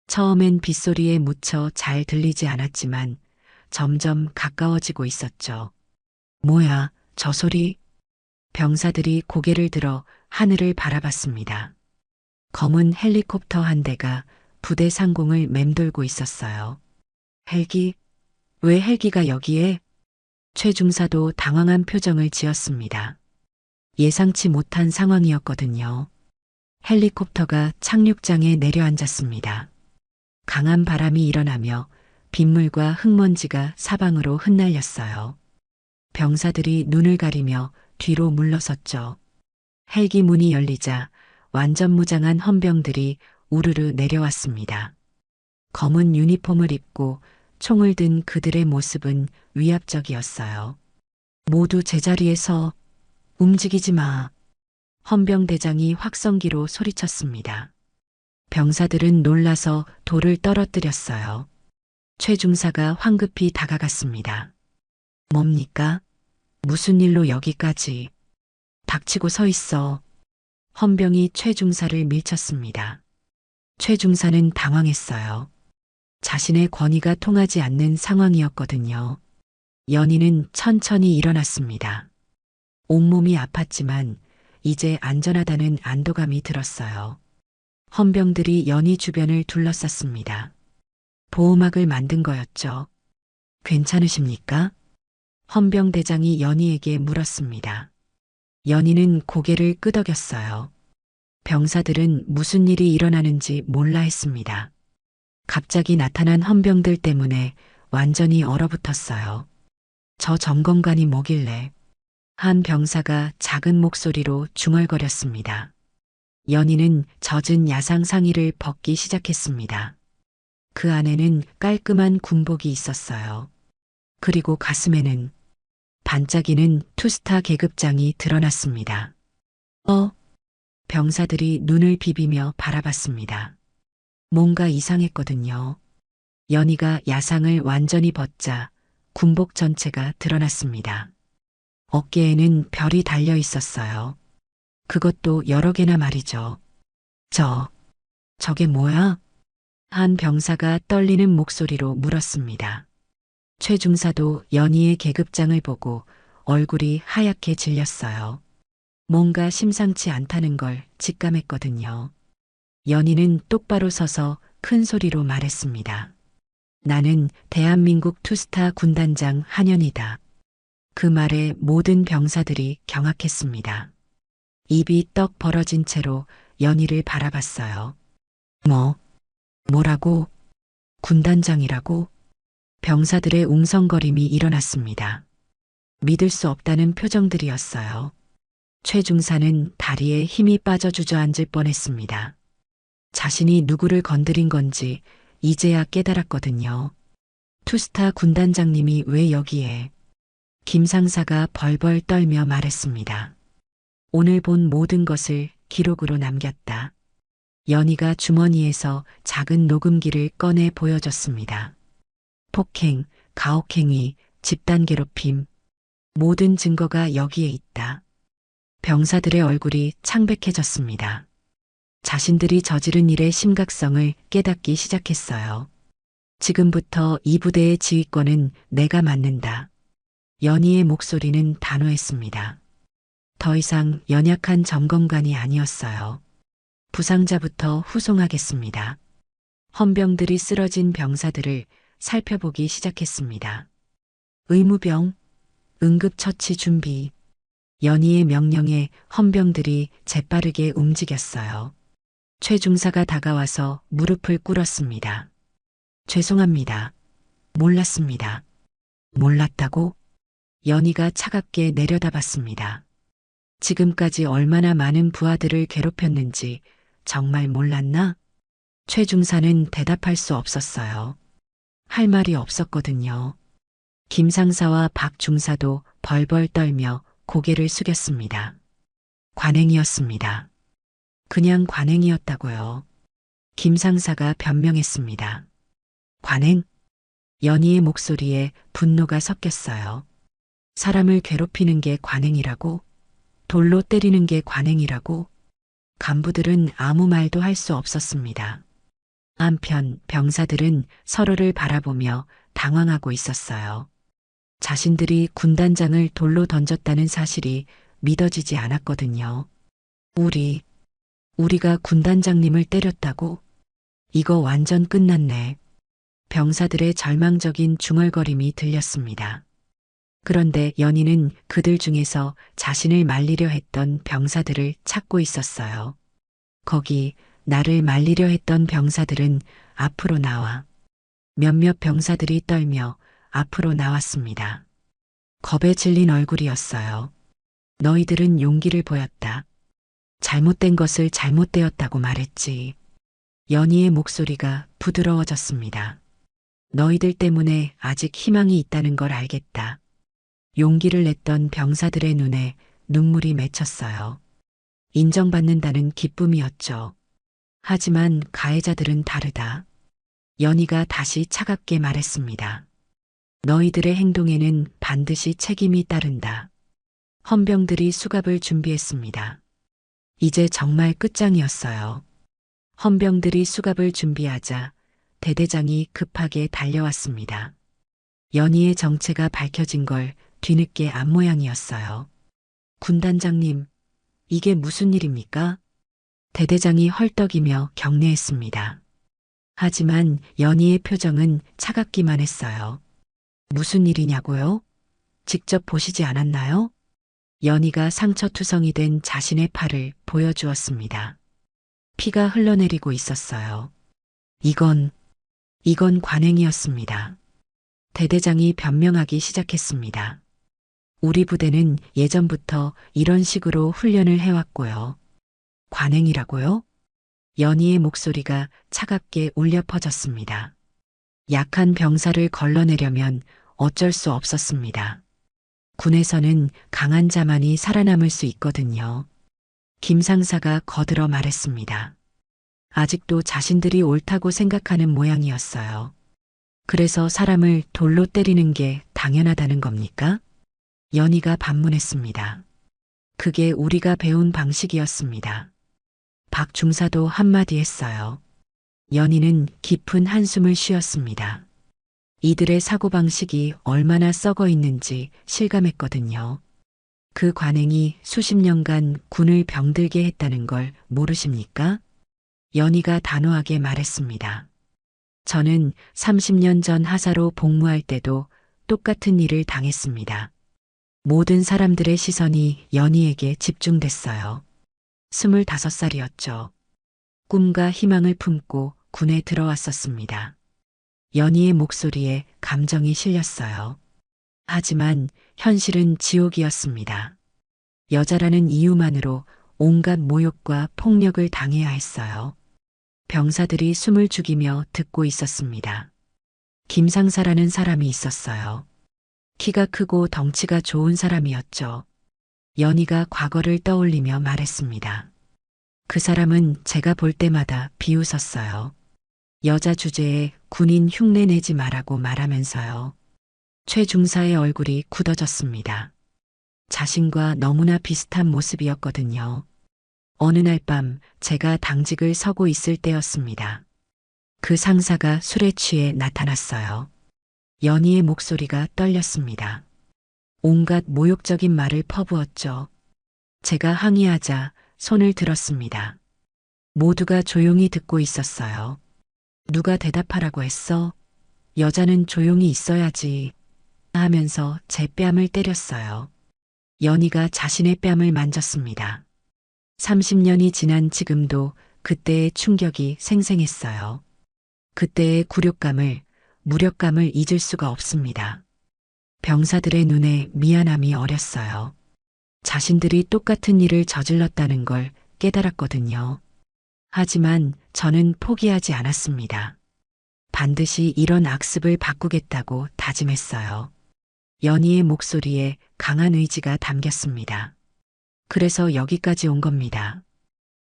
처음엔 빗소리에 묻혀 잘 들리지 않았지만 점점 가까워지고 있었죠. 뭐야, 저 소리? 병사들이 고개를 들어 하늘을 바라봤습니다. 검은 헬리콥터 한 대가 부대 상공을 맴돌고 있었어요. 헬기? 왜 헬기가 여기에? 최 중사도 당황한 표정을 지었습니다. 예상치 못한 상황이었거든요. 헬리콥터가 착륙장에 내려앉았습니다. 강한 바람이 일어나며 빗물과 흙먼지가 사방으로 흩날렸어요. 병사들이 눈을 가리며 뒤로 물러섰죠. 헬기 문이 열리자 완전 무장한 헌병들이 우르르 내려왔습니다. 검은 유니폼을 입고 총을 든 그들의 모습은 위압적이었어요. 모두 제자리에서 움직이지 마. 헌병대장이 확성기로 소리쳤습니다. 병사들은 놀라서 돌을 떨어뜨렸어요. 최 중사가 황급히 다가갔습니다. 뭡니까? 무슨 일로 여기까지? 닥치고 서 있어. 헌병이 최 중사를 밀쳤습니다. 최 중사는 당황했어요. 자신의 권위가 통하지 않는 상황이었거든요. 연희는 천천히 일어났습니다. 온몸이 아팠지만 이제 안전하다는 안도감이 들었어요. 헌병들이 연희 주변을 둘러쌌습니다. 보호막을 만든 거였죠. 괜찮으십니까? 헌병대장이 연희에게 물었습니다. 연희는 고개를 끄덕였어요. 병사들은 무슨 일이 일어나는지 몰라 했습니다. 갑자기 나타난 헌병들 때문에 완전히 얼어붙었어요. 저 점검관이 뭐길래? 한 병사가 작은 목소리로 중얼거렸습니다. 연희는 젖은 야상 상의를 벗기 시작했습니다. 그 안에는 깔끔한 군복이 있었어요. 그리고 가슴에는 반짝이는 투스타 계급장이 드러났습니다. 병사들이 눈을 비비며 바라봤습니다. 뭔가 이상했거든요. 연희가 야상을 완전히 벗자 군복 전체가 드러났습니다. 어깨에는 별이 달려 있었어요. 그것도 여러 개나 말이죠. 저게 뭐야? 한 병사가 떨리는 목소리로 물었습니다. 최 중사도 연희의 계급장을 보고 얼굴이 하얗게 질렸어요. 뭔가 심상치 않다는 걸 직감했거든요. 연희는 똑바로 서서 큰 소리로 말했습니다. 나는 대한민국 투스타 군단장 한연이다. 그 말에 모든 병사들이 경악했습니다. 입이 떡 벌어진 채로 연희를 바라봤어요. 뭐라고? 군단장이라고? 병사들의 웅성거림이 일어났습니다. 믿을 수 없다는 표정들이었어요. 최 중사는 다리에 힘이 빠져 주저앉을 뻔했습니다. 자신이 누구를 건드린 건지 이제야 깨달았거든요. 투스타 군단장님이 왜 여기에? 김 상사가 벌벌 떨며 말했습니다. 오늘 본 모든 것을 기록으로 남겼다. 연희가 주머니에서 작은 녹음기를 꺼내 보여줬습니다. 폭행, 가혹행위, 집단 괴롭힘, 모든 증거가 여기에 있다. 병사들의 얼굴이 창백해졌습니다. 자신들이 저지른 일의 심각성을 깨닫기 시작했어요. 지금부터 이 부대의 지휘권은 내가 맡는다. 연희의 목소리는 단호했습니다. 더 이상 연약한 점검관이 아니었어요. 부상자부터 후송하겠습니다. 헌병들이 쓰러진 병사들을 살펴보기 시작했습니다. 의무병, 응급처치 준비. 연희의 명령에 헌병들이 재빠르게 움직였어요. 최 중사가 다가와서 무릎을 꿇었습니다. 죄송합니다. 몰랐습니다. 몰랐다고? 연희가 차갑게 내려다봤습니다. 지금까지 얼마나 많은 부하들을 괴롭혔는지 정말 몰랐나? 최 중사는 대답할 수 없었어요. 할 말이 없었거든요. 김 상사와 박 중사도 벌벌 떨며 고개를 숙였습니다. 관행이었습니다. 그냥 관행이었다고요. 김 상사가 변명했습니다. 관행? 연희의 목소리에 분노가 섞였어요. 사람을 괴롭히는 게 관행이라고? 돌로 때리는 게 관행이라고? 간부들은 아무 말도 할 수 없었습니다. 한편 병사들은 서로를 바라보며 당황하고 있었어요. 자신들이 군단장을 돌로 던졌다는 사실이 믿어지지 않았거든요. 우리가 군단장님을 때렸다고? 이거 완전 끝났네. 병사들의 절망적인 중얼거림이 들렸습니다. 그런데 연희는 그들 중에서 자신을 말리려 했던 병사들을 찾고 있었어요. 거기 나를 말리려 했던 병사들은 앞으로 나와. 몇몇 병사들이 떨며 앞으로 나왔습니다. 겁에 질린 얼굴이었어요. 너희들은 용기를 보였다. 잘못된 것을 잘못되었다고 말했지. 연희의 목소리가 부드러워졌습니다. 너희들 때문에 아직 희망이 있다는 걸 알겠다. 용기를 냈던 병사들의 눈에 눈물이 맺혔어요. 인정받는다는 기쁨이었죠. 하지만 가해자들은 다르다. 연희가 다시 차갑게 말했습니다. 너희들의 행동에는 반드시 책임이 따른다. 헌병들이 수갑을 준비했습니다. 이제 정말 끝장이었어요. 헌병들이 수갑을 준비하자 대대장이 급하게 달려왔습니다. 연희의 정체가 밝혀진 걸 뒤늦게 안 모양이었어요. 군단장님, 이게 무슨 일입니까? 대대장이 헐떡이며 경례했습니다. 하지만 연희의 표정은 차갑기만 했어요. 무슨 일이냐고요? 직접 보시지 않았나요? 연희가 상처투성이 된 자신의 팔을 보여주었습니다. 피가 흘러내리고 있었어요. 이건 관행이었습니다. 대대장이 변명하기 시작했습니다. 우리 부대는 예전부터 이런 식으로 훈련을 해왔고요. 관행이라고요? 연희의 목소리가 차갑게 울려 퍼졌습니다. 약한 병사를 걸러내려면 어쩔 수 없었습니다. 군에서는 강한 자만이 살아남을 수 있거든요. 김 상사가 거들어 말했습니다. 아직도 자신들이 옳다고 생각하는 모양이었어요. 그래서 사람을 돌로 때리는 게 당연하다는 겁니까? 연희가 반문했습니다. 그게 우리가 배운 방식이었습니다. 박 중사도 한마디 했어요. 연희는 깊은 한숨을 쉬었습니다. 이들의 사고방식이 얼마나 썩어 있는지 실감했거든요. 그 관행이 수십 년간 군을 병들게 했다는 걸 모르십니까? 연희가 단호하게 말했습니다. 저는 30년 전 하사로 복무할 때도 똑같은 일을 당했습니다. 모든 사람들의 시선이 연희에게 집중됐어요. 25살이었죠. 꿈과 희망을 품고 군에 들어왔었습니다. 연희의 목소리에 감정이 실렸어요. 하지만 현실은 지옥이었습니다. 여자라는 이유만으로 온갖 모욕과 폭력을 당해야 했어요. 병사들이 숨을 죽이며 듣고 있었습니다. 김상사라는 사람이 있었어요. 키가 크고 덩치가 좋은 사람이었죠. 연희가 과거를 떠올리며 말했습니다. 그 사람은 제가 볼 때마다 비웃었어요. 여자 주제에 군인 흉내 내지 말라고 말하면서요. 최 중사의 얼굴이 굳어졌습니다. 자신과 너무나 비슷한 모습이었거든요. 어느 날 밤 제가 당직을 서고 있을 때였습니다. 그 상사가 술에 취해 나타났어요. 연희의 목소리가 떨렸습니다. 온갖 모욕적인 말을 퍼부었죠. 제가 항의하자 손을 들었습니다. 모두가 조용히 듣고 있었어요. 누가 대답하라고 했어? 여자는 조용히 있어야지 하면서 제 뺨을 때렸어요. 연희가 자신의 뺨을 만졌습니다. 30년이 지난 지금도 그때의 충격이 생생했어요. 그때의 굴욕감을, 무력감을 잊을 수가 없습니다. 병사들의 눈에 미안함이 어렸어요. 자신들이 똑같은 일을 저질렀다는 걸 깨달았거든요. 하지만 저는 포기하지 않았습니다. 반드시 이런 악습을 바꾸겠다고 다짐했어요. 연희의 목소리에 강한 의지가 담겼습니다. 그래서 여기까지 온 겁니다.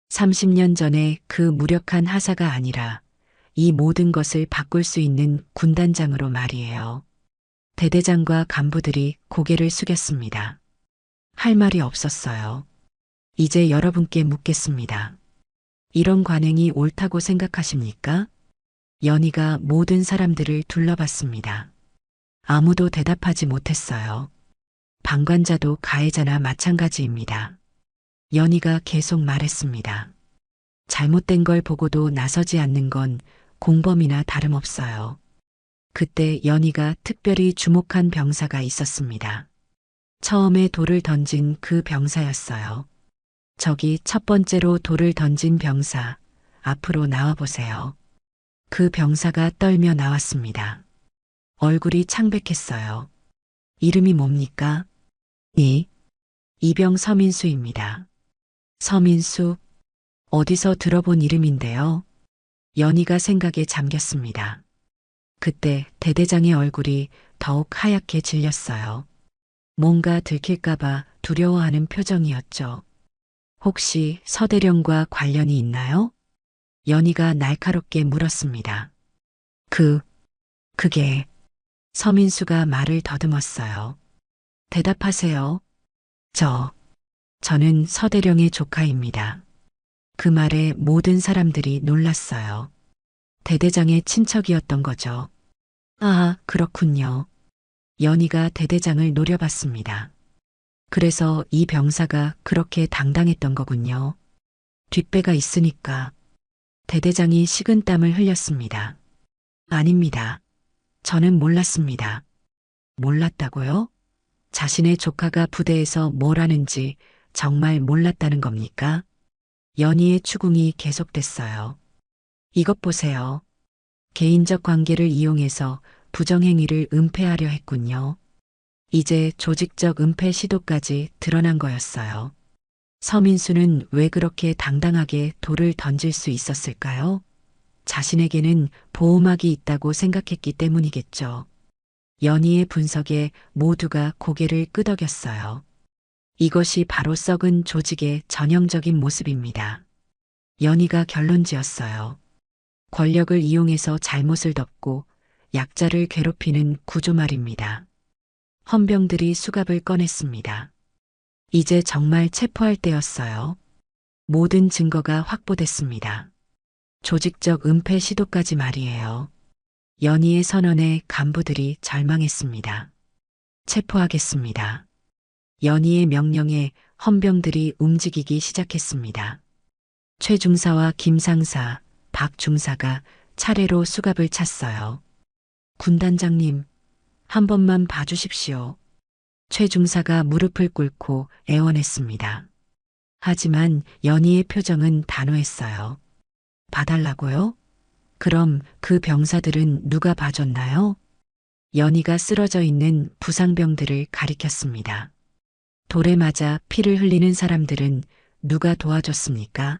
30년 전에 그 무력한 하사가 아니라 이 모든 것을 바꿀 수 있는 군단장으로 말이에요. 대대장과 간부들이 고개를 숙였습니다. 할 말이 없었어요. 이제 여러분께 묻겠습니다. 이런 관행이 옳다고 생각하십니까? 연희가 모든 사람들을 둘러봤습니다. 아무도 대답하지 못했어요. 방관자도 가해자나 마찬가지입니다. 연희가 계속 말했습니다. 잘못된 걸 보고도 나서지 않는 건 공범이나 다름없어요. 그때 연희가 특별히 주목한 병사가 있었습니다. 처음에 돌을 던진 그 병사였어요. 저기 첫 번째로 돌을 던진 병사, 앞으로 나와보세요. 그 병사가 떨며 나왔습니다. 얼굴이 창백했어요. 이름이 뭡니까? 이병 서민수입니다. 서민수? 어디서 들어본 이름인데요? 연희가 생각에 잠겼습니다. 그때 대대장의 얼굴이 더욱 하얗게 질렸어요. 뭔가 들킬까봐 두려워하는 표정이었죠. 혹시 서대령과 관련이 있나요? 연희가 날카롭게 물었습니다. 그게... 서민수가 말을 더듬었어요. 대답하세요. 저는 서대령의 조카입니다. 그 말에 모든 사람들이 놀랐어요. 대대장의 친척이었던 거죠. 아, 그렇군요. 연희가 대대장을 노려봤습니다. 그래서 이 병사가 그렇게 당당했던 거군요. 뒷배가 있으니까. 대대장이 식은땀을 흘렸습니다. 아닙니다. 저는 몰랐습니다. 몰랐다고요? 자신의 조카가 부대에서 뭘 하는지 정말 몰랐다는 겁니까? 연희의 추궁이 계속됐어요. 이것 보세요. 개인적 관계를 이용해서 부정행위를 은폐하려 했군요. 이제 조직적 은폐 시도까지 드러난 거였어요. 서민수는 왜 그렇게 당당하게 돌을 던질 수 있었을까요? 자신에게는 보호막이 있다고 생각했기 때문이겠죠. 연희의 분석에 모두가 고개를 끄덕였어요. 이것이 바로 썩은 조직의 전형적인 모습입니다. 연희가 결론지었어요. 권력을 이용해서 잘못을 덮고 약자를 괴롭히는 구조 말입니다. 헌병들이 수갑을 꺼냈습니다. 이제 정말 체포할 때였어요. 모든 증거가 확보됐습니다. 조직적 은폐 시도까지 말이에요. 연희의 선언에 간부들이 절망했습니다. 체포하겠습니다. 연희의 명령에 헌병들이 움직이기 시작했습니다. 최 중사와 김 상사, 박 중사가 차례로 수갑을 찼어요. 군단장님, 한 번만 봐주십시오. 최 중사가 무릎을 꿇고 애원했습니다. 하지만 연희의 표정은 단호했어요. 봐달라고요? 그럼 그 병사들은 누가 봐줬나요? 연희가 쓰러져 있는 부상병들을 가리켰습니다. 돌에 맞아 피를 흘리는 사람들은 누가 도와줬습니까?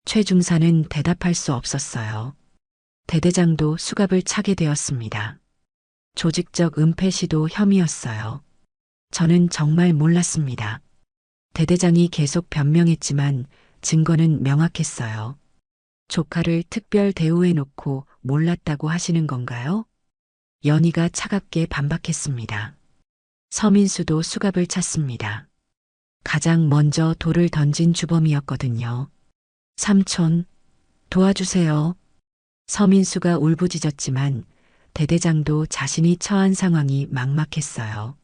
최 중사는 대답할 수 없었어요. 대대장도 수갑을 차게 되었습니다. 조직적 은폐 시도 혐의였어요. 저는 정말 몰랐습니다. 대대장이 계속 변명했지만 증거는 명확했어요. 조카를 특별 대우해 놓고 몰랐다고 하시는 건가요? 연희가 차갑게 반박했습니다. 서민수도 수갑을 찼습니다. 가장 먼저 돌을 던진 주범이었거든요. 삼촌, 도와주세요. 서민수가 울부짖었지만 대대장도 자신이 처한 상황이 막막했어요.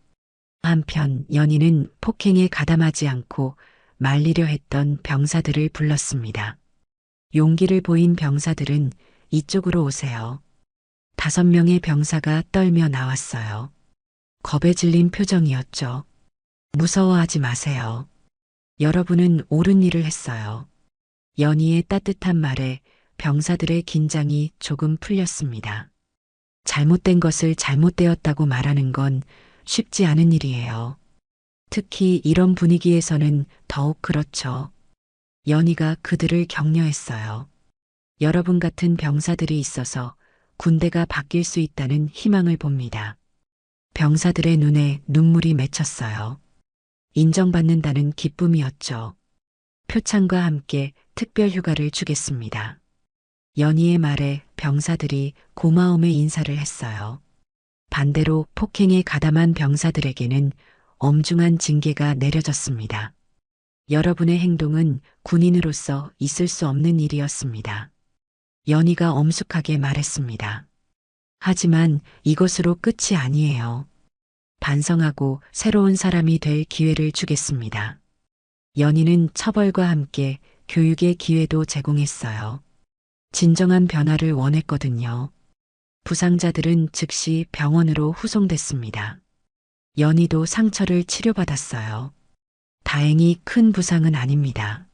한편 연희는 폭행에 가담하지 않고 말리려 했던 병사들을 불렀습니다. 용기를 보인 병사들은 이쪽으로 오세요. 5명의 병사가 떨며 나왔어요. 겁에 질린 표정이었죠. 무서워하지 마세요. 여러분은 옳은 일을 했어요. 연희의 따뜻한 말에 병사들의 긴장이 조금 풀렸습니다. 잘못된 것을 잘못되었다고 말하는 건 쉽지 않은 일이에요. 특히 이런 분위기에서는 더욱 그렇죠. 연희가 그들을 격려했어요. 여러분 같은 병사들이 있어서 군대가 바뀔 수 있다는 희망을 봅니다. 병사들의 눈에 눈물이 맺혔어요. 인정받는다는 기쁨이었죠. 표창과 함께 특별 휴가를 주겠습니다. 연희의 말에 병사들이 고마움의 인사를 했어요. 반대로 폭행에 가담한 병사들에게는 엄중한 징계가 내려졌습니다. 여러분의 행동은 군인으로서 있을 수 없는 일이었습니다. 연희가 엄숙하게 말했습니다. 하지만 이것으로 끝이 아니에요. 반성하고 새로운 사람이 될 기회를 주겠습니다. 연희는 처벌과 함께 교육의 기회도 제공했어요. 진정한 변화를 원했거든요. 부상자들은 즉시 병원으로 후송됐습니다. 연희도 상처를 치료받았어요. 다행히 큰 부상은 아닙니다.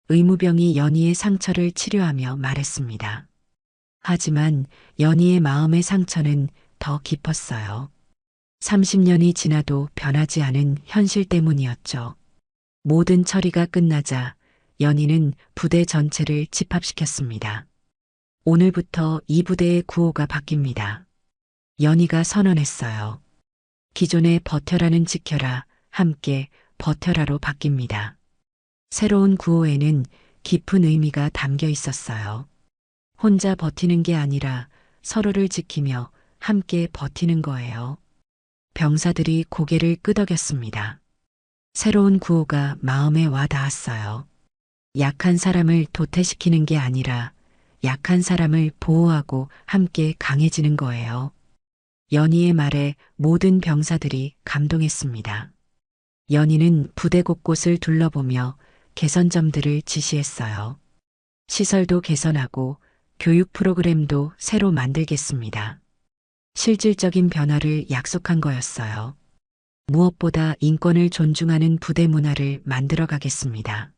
의무병이 연희의 상처를 치료하며 말했습니다. 하지만 연희의 마음의 상처는 더 깊었어요. 30년이 지나도 변하지 않은 현실 때문이었죠. 모든 처리가 끝나자 연희는 부대 전체를 집합시켰습니다. 오늘부터 이 부대의 구호가 바뀝니다. 연희가 선언했어요. 기존의 버텨라는 지켜라, 함께 버텨라로 바뀝니다. 새로운 구호에는 깊은 의미가 담겨 있었어요. 혼자 버티는 게 아니라 서로를 지키며 함께 버티는 거예요. 병사들이 고개를 끄덕였습니다. 새로운 구호가 마음에 와 닿았어요. 약한 사람을 도태시키는 게 아니라 약한 사람을 보호하고 함께 강해지는 거예요. 연희의 말에 모든 병사들이 감동했습니다. 연희는 부대 곳곳을 둘러보며 개선점들을 지시했어요. 시설도 개선하고 교육 프로그램도 새로 만들겠습니다. 실질적인 변화를 약속한 거였어요. 무엇보다 인권을 존중하는 부대 문화를 만들어 가겠습니다.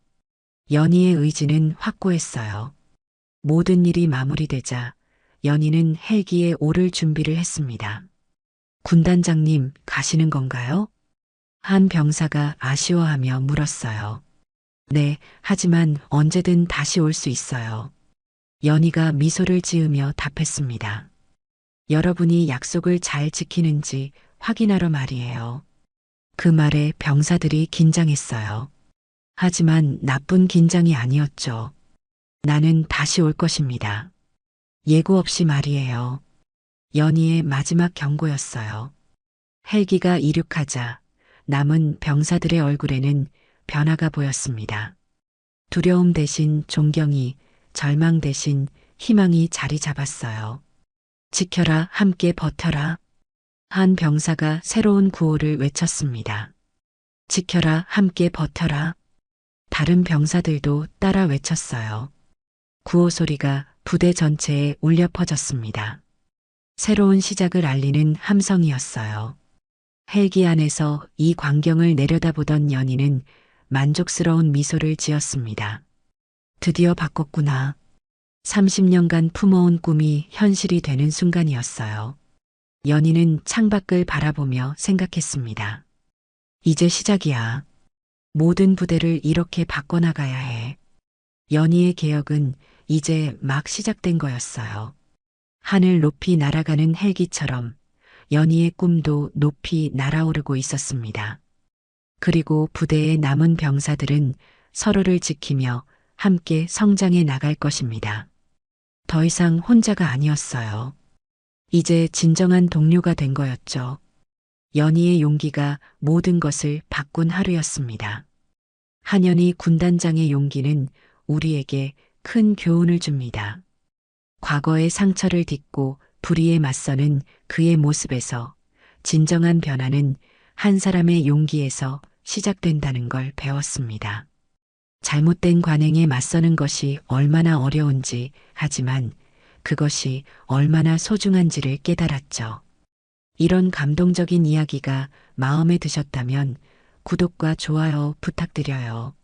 연희의 의지는 확고했어요. 모든 일이 마무리되자 연희는 헬기에 오를 준비를 했습니다. 군단장님, 가시는 건가요? 한 병사가 아쉬워하며 물었어요. 네, 하지만 언제든 다시 올 수 있어요. 연희가 미소를 지으며 답했습니다. 여러분이 약속을 잘 지키는지 확인하러 말이에요. 그 말에 병사들이 긴장했어요. 하지만 나쁜 긴장이 아니었죠. 나는 다시 올 것입니다. 예고 없이 말이에요. 연희의 마지막 경고였어요. 헬기가 이륙하자 남은 병사들의 얼굴에는 변화가 보였습니다. 두려움 대신 존경이, 절망 대신 희망이 자리 잡았어요. 지켜라, 함께 버텨라. 한 병사가 새로운 구호를 외쳤습니다. 지켜라, 함께 버텨라. 다른 병사들도 따라 외쳤어요. 구호 소리가 부대 전체에 울려 퍼졌습니다. 새로운 시작을 알리는 함성이었어요. 헬기 안에서 이 광경을 내려다보던 연희는 만족스러운 미소를 지었습니다. 드디어 바꿨구나. 30년간 품어온 꿈이 현실이 되는 순간이었어요. 연희는 창밖을 바라보며 생각했습니다. 이제 시작이야. 모든 부대를 이렇게 바꿔나가야 해. 연희의 개혁은 이제 막 시작된 거였어요. 하늘 높이 날아가는 헬기처럼 연희의 꿈도 높이 날아오르고 있었습니다. 그리고 부대의 남은 병사들은 서로를 지키며 함께 성장해 나갈 것입니다. 더 이상 혼자가 아니었어요. 이제 진정한 동료가 된 거였죠. 연희의 용기가 모든 것을 바꾼 하루였습니다. 한연희 군단장의 용기는 우리에게 큰 교훈을 줍니다. 과거의 상처를 딛고 불의에 맞서는 그의 모습에서 진정한 변화는 한 사람의 용기에서 시작된다는 걸 배웠습니다. 잘못된 관행에 맞서는 것이 얼마나 어려운지, 하지만 그것이 얼마나 소중한지를 깨달았죠. 이런 감동적인 이야기가 마음에 드셨다면 구독과 좋아요 부탁드려요.